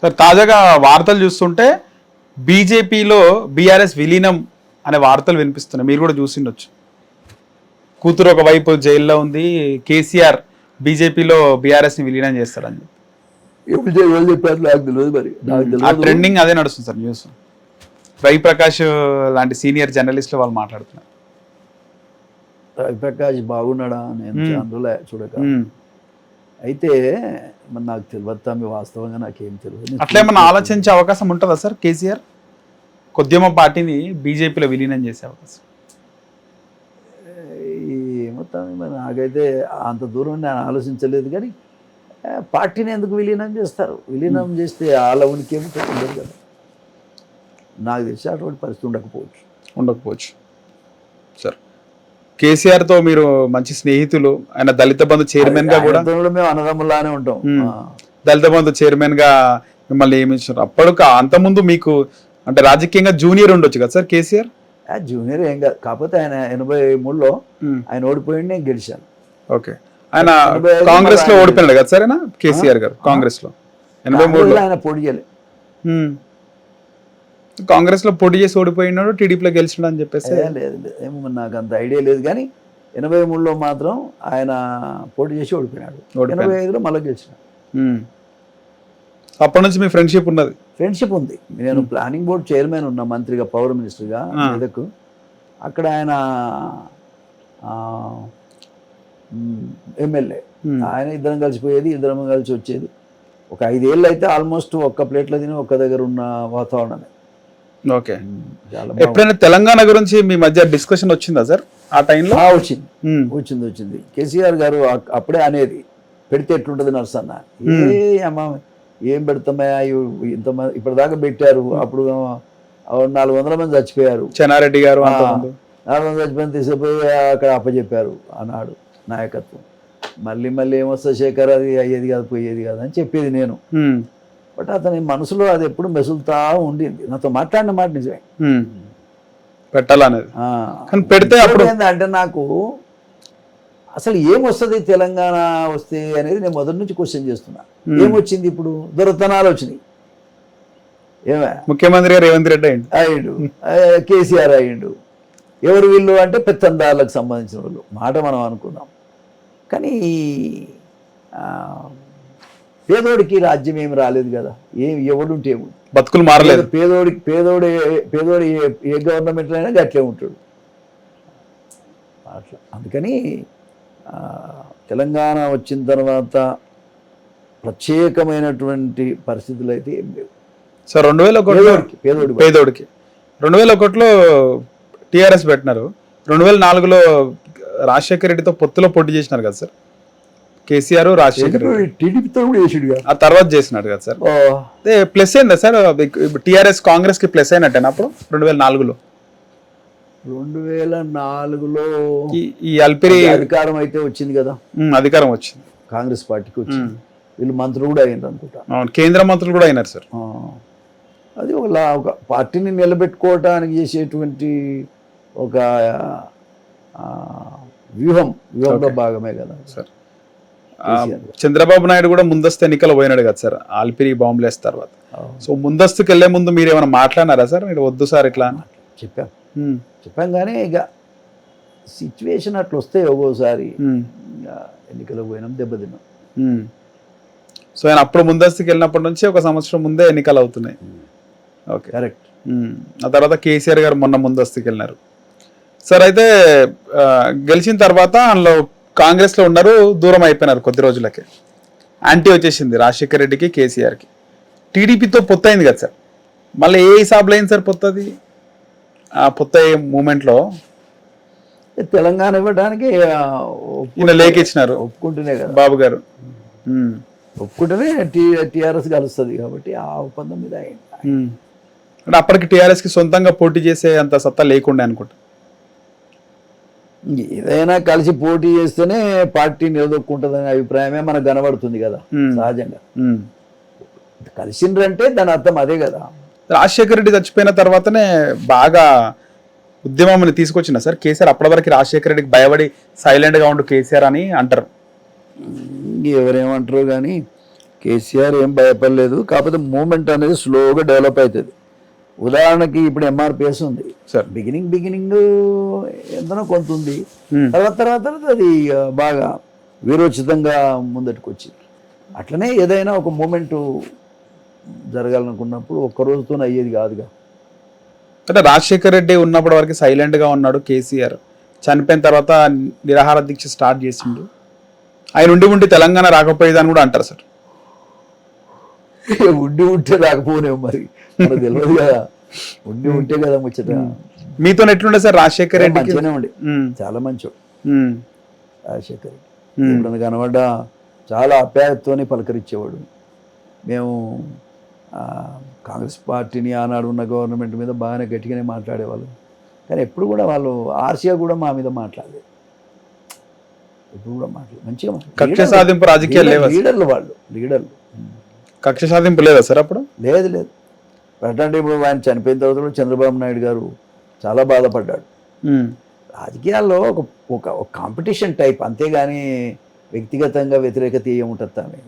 Sir తాజాగా వార్తలు చూస్తుంటే బీజేపీలో బీఆర్ఎస్ విలీనం అనే వార్తలు వినిపిస్తున్నాయి, మీరు కూడా చూసిండొచ్చు. కూతురు ఒకవైపు జైల్లో ఉంది, కేసీఆర్ బీజేపీలో బీఆర్ఎస్ ని విలీనం చేస్తాడని ఎవరు చెప్పారు నాకు తెలియదు. మరి నాకు ఆ తెలియదు. ట్రెండింగ్ అదే నడుస్తుంది సార్ న్యూస్. రవిప్రకాష్ లాంటి సీనియర్ జర్నలిస్టులు వాళ్ళు మాట్లాడుతున్నారు. రవిప్రకాష్ బాగున్నాడా నేను అందులో చూడక. అయితే మరి నాకు తెలియదు తమ్మి, వాస్తవంగా నాకేం తెలియదు. అట్లా ఏమన్నా ఆలోచించే అవకాశం ఉంటుందా సార్ కేసీఆర్ కొద్దిమ పార్టీని బీజేపీలో విలీనం చేసే అవకాశం? ఏమో తమ్మి, మరి నాకైతే అంత దూరం నేను ఆలోచించలేదు. కానీ పార్టీని ఎందుకు విలీనం చేస్తారు? విలీనం చేస్తే వాళ్ళ ఉనికి ఏమిటో ఉండదు కదా. నాకు తెలిసి అటువంటి పరిస్థితి ఉండకపోవచ్చు. సార్ కేసీఆర్ తో మీరు మంచి స్నేహితులు, ఆయన దళిత బంధు చైర్మన్ గా కూడా మేము అన్నదమ్ములానే ఉంటాం. దళిత బంధు చైర్మన్ గా మిమ్మల్ని నియమించారు. అప్పటికి అంతకుముందు మీకు అంటే రాజకీయంగా జూనియర్ ఉండొచ్చు కదా సార్ కేసీఆర్? జూనియర్ ఏం కాదు, కాకపోతే ఆయన 83లో ఆయన ఓడిపోయింది, నేను గెలిచాను. ఓకే, ఆయన కాంగ్రెస్ లో ఓడిపోయినాడు కదా సార్ ఆయన కేసీఆర్ గారు? కాంగ్రెస్ లో 83లో ఆయన పోటీ చేయలేదు. కాంగ్రెస్ లో పోటీ చేసి ఓడిపోయినాడు, టీడీపీలో గెలిచినాడు అని చెప్పేసి. లేదు ఏమో నాకు అంత ఐడియా లేదు. కానీ 83లో మాత్రం ఆయన పోటీ చేసి ఓడిపోయినాడు. 85లో మళ్ళీ గెలిచినాడు. అప్పటి నుంచి మీ ఫ్రెండ్షిప్ ఉన్నది? ఫ్రెండ్షిప్ ఉంది. నేను ప్లానింగ్ బోర్డ్ చైర్మన్ ఉన్నా, మంత్రిగా, పవర్ మినిస్టర్గా మెదక్. అక్కడ ఆయన ఎమ్మెల్యే, ఆయన ఇద్దరం కలిసిపోయేది, ఇద్దరం కలిసి వచ్చేది. ఒక 5 ఏళ్ళు అయితే ఆల్మోస్ట్ ఒక్క ప్లేట్లో తిని ఒక్క దగ్గర ఉన్న వాతావరణమే. ఓకే, ఎప్పుడైనా తెలంగాణ గురించి మీ మధ్య డిస్కషన్ వచ్చిందా సార్ ఆ టైంలో? వచ్చింది. కేసీఆర్ గారు అప్పుడే అనేది, పెడితే ఎట్లుంటుంది నర్సన్న, అమ్మా ఏం పెడతామయ్యా, ఇంతమంది ఇప్పటిదాకా పెట్టారు, అప్పుడు 400 మంది చచ్చిపోయారు. చెన్నారెడ్డి గారు 400 మంది చచ్చిపోయి తీసుకుపోయి అక్కడ అప్పచెప్పారు అన్నాడు నాయకత్వం. మళ్ళీ ఏమొస్తుంది శేఖర్, అది అయ్యేది కాదు, పోయేది కాదు అని చెప్పేది నేను. బట్ అతని మనసులో అది ఎప్పుడు మెసులుతా ఉండింది. నాతో మాట్లాడిన మాట నిజమే, పెట్టాలనేది. పెడితే అప్పుడు ఏంటంటే నాకు అసలు ఏమొస్తుంది తెలంగాణ వస్తే అనేది నేను మొదటి నుంచి క్వశ్చన్ చేస్తున్నా. ఏమొచ్చింది ఇప్పుడు? దొరతనాలు వచ్చినాయి. ఏమే ముఖ్యమంత్రి గారు రేవంత్ రెడ్డి అయ్యిండు, కేసీఆర్ అయ్యిండు. ఎవరు వీళ్ళు అంటే పెత్తందారులకు సంబంధించిన వాళ్ళు మాట మనం అనుకున్నాం. కానీ పేదోడికి రాజ్యం ఏమి రాలేదు కదా. ఎవడుంటే బతుకులు మారలేదు. పేదోడు ఏ గవర్నమెంట్లో అయినా గట్లే ఉంటాడు అట్లా. అందుకని తెలంగాణ వచ్చిన తర్వాత ప్రత్యేకమైనటువంటి పరిస్థితులు అయితే ఏం లేవు సార్. 2001 పేదోడికి 2001లో టీఆర్ఎస్ పెట్టినారు. 2004లో రాజశేఖర రెడ్డితో పొత్తులో పోటీ చేసినారు కదా సార్ కేసీఆర్, రాజశేఖర్ రెడ్డి. టీడీపీతో కూడా చేసాడు కదా, ఆ తర్వాత చేసినాడు కదా సార్. ప్లస్ అయిందా సార్ టీఆర్ఎస్ కాంగ్రెస్ కి? ప్లస్ అయినట్టేనా అప్పుడు 2004లో? 2004లో ఈ అల్పిరి అధికారం అయితే వచ్చింది కదా, అధికారం వచ్చింది, కాంగ్రెస్ పార్టీకి వచ్చింది. వీళ్ళు మంత్రులు కూడా అయినారు అనుకుంటా, కేంద్ర మంత్రులు కూడా అయినారు సార్. అది ఒక పార్టీని నిలబెట్టుకోవటానికి చేసేటువంటి ఒక వ్యూహంలో భాగమే కదా సార్. చంద్రబాబు నాయుడు కూడా ముందస్తు ఎన్నికలు పోయినాడు కదా సార్ ఆల్పిరి బాంబులేస్ తర్వాత. సో ముందస్తుకి వెళ్లే ముందు మీరు ఏమైనా మాట్లాడినారా సార్? మీరు వద్దు సార్ ఇట్లా చెప్పాం కానీ ఇక సిచ్యువేషన్ అట్లా వస్తే ఒక్కోసారి ఎన్నికలకు పోయినాం, దెబ్బతిన్నాం. సో ఆయన అప్పుడు ముందస్తుకి వెళ్ళినప్పటి నుంచి 1 సంవత్సరం ముందే ఎన్నికలు అవుతున్నాయి. Okay, correct. ఆ తర్వాత కేసీఆర్ గారు మొన్న ముందస్తుకి వెళ్ళినారు సార్. అయితే గెలిచిన తర్వాత అందులో కాంగ్రెస్లో ఉన్నారు, దూరం అయిపోయినారు కొద్ది రోజులకే. యాంటీ వచ్చేసింది రాజశేఖర రెడ్డికి, కేసీఆర్కి. టీడీపీతో పొత్తు అయింది కదా సార్. మళ్ళీ ఏ హిసాబులో అయింది సార్ పొత్తది? ఆ పొత్తు మూమెంట్లో తెలంగాణ ఇవ్వడానికి లేఖ ఇచ్చినారు, ఒప్పుకుంటేనే కదా బాబు గారు. ఒప్పుకుంటేనే టీఆర్ఎస్ కలుస్తుంది కాబట్టి ఆ ఒప్పందం మీద అయింది. అంటే అప్పటికి టీఆర్ఎస్కి సొంతంగా పోటీ చేసే అంత సత్తా లేకుండే అనుకుంటా. ఏదైనా కలిసి పోటీ చేస్తేనే పార్టీ నిలదొక్కుంటుందనే అభిప్రాయమే మనకు కనబడుతుంది కదా సహజంగా. కలిసిండ్రంటే దాని అర్థం అదే కదా. రాజశేఖర రెడ్డి చచ్చిపోయిన తర్వాతనే బాగా ఉద్యమం తీసుకొచ్చిన సార్ కేసీఆర్. అప్పటి వరకు రాజశేఖర రెడ్డికి భయపడి సైలెంట్గా ఉండు కేసీఆర్ అని అంటారు. ఎవరేమంటారు కానీ కేసీఆర్ ఏం భయపడలేదు, కాకపోతే మూమెంట్ అనేది స్లోగా డెవలప్ అవుతుంది. ఉదాహరణకి ఇప్పుడు ఎంఆర్పిఎస్ ఉంది సార్. బిగినింగ్ ఎంతనో కొంత ఉంది, Hmm. తర్వాత అది బాగా వీరోచితంగా ముందటికి వచ్చింది. అట్లనే ఏదైనా ఒక మూమెంట్ జరగాలనుకున్నప్పుడు ఒక్క రోజుతో అయ్యేది కాదుగా. అంటే రాజశేఖర్ రెడ్డి ఉన్నప్పటి వరకు సైలెంట్ గా ఉన్నాడు కేసీఆర్, చనిపోయిన తర్వాత నిరాహార దీక్ష స్టార్ట్ చేసిండు. ఆయన ఉండి తెలంగాణ రాకపోయేదని కూడా అంటారు సార్. ఉంటే రాకపోనేమో మరి మనకు తెలియదు కదా. ఉంటే కదా ముచ్చట. మీతో ఎట్లుండే సార్ రాజశేఖర్ రెడ్డి? మంచిగానే ఉండే, చాలా మంచోడు రాజశేఖర్ రెడ్డి. ఎప్పుడన్నా కనబడ్డా చాలా ఆప్యాయతతోనే పలకరించేవాడు. మేము కాంగ్రెస్ పార్టీని ఆనాడు ఉన్న గవర్నమెంట్ మీద బాగానే గట్టిగానే మాట్లాడేవాళ్ళు, కానీ ఎప్పుడు కూడా వాళ్ళు ఆర్సియా కూడా మా మీద మాట్లాడలేదు. ఎప్పుడు కూడా మంచిగా కక్ష సాధింపు రాజకీయాలు లేవా? లీడర్లు కక్ష సాధింపు లేదా సార్ అప్పుడు? లేదు. అంటే ఇప్పుడు ఆయన చనిపోయిన తర్వాత కూడా చంద్రబాబు నాయుడు గారు చాలా బాధపడ్డాడు. రాజకీయాల్లో ఒక కాంపిటీషన్ టైప్, అంతేగాని వ్యక్తిగతంగా వ్యతిరేకత ఏముంటుంది.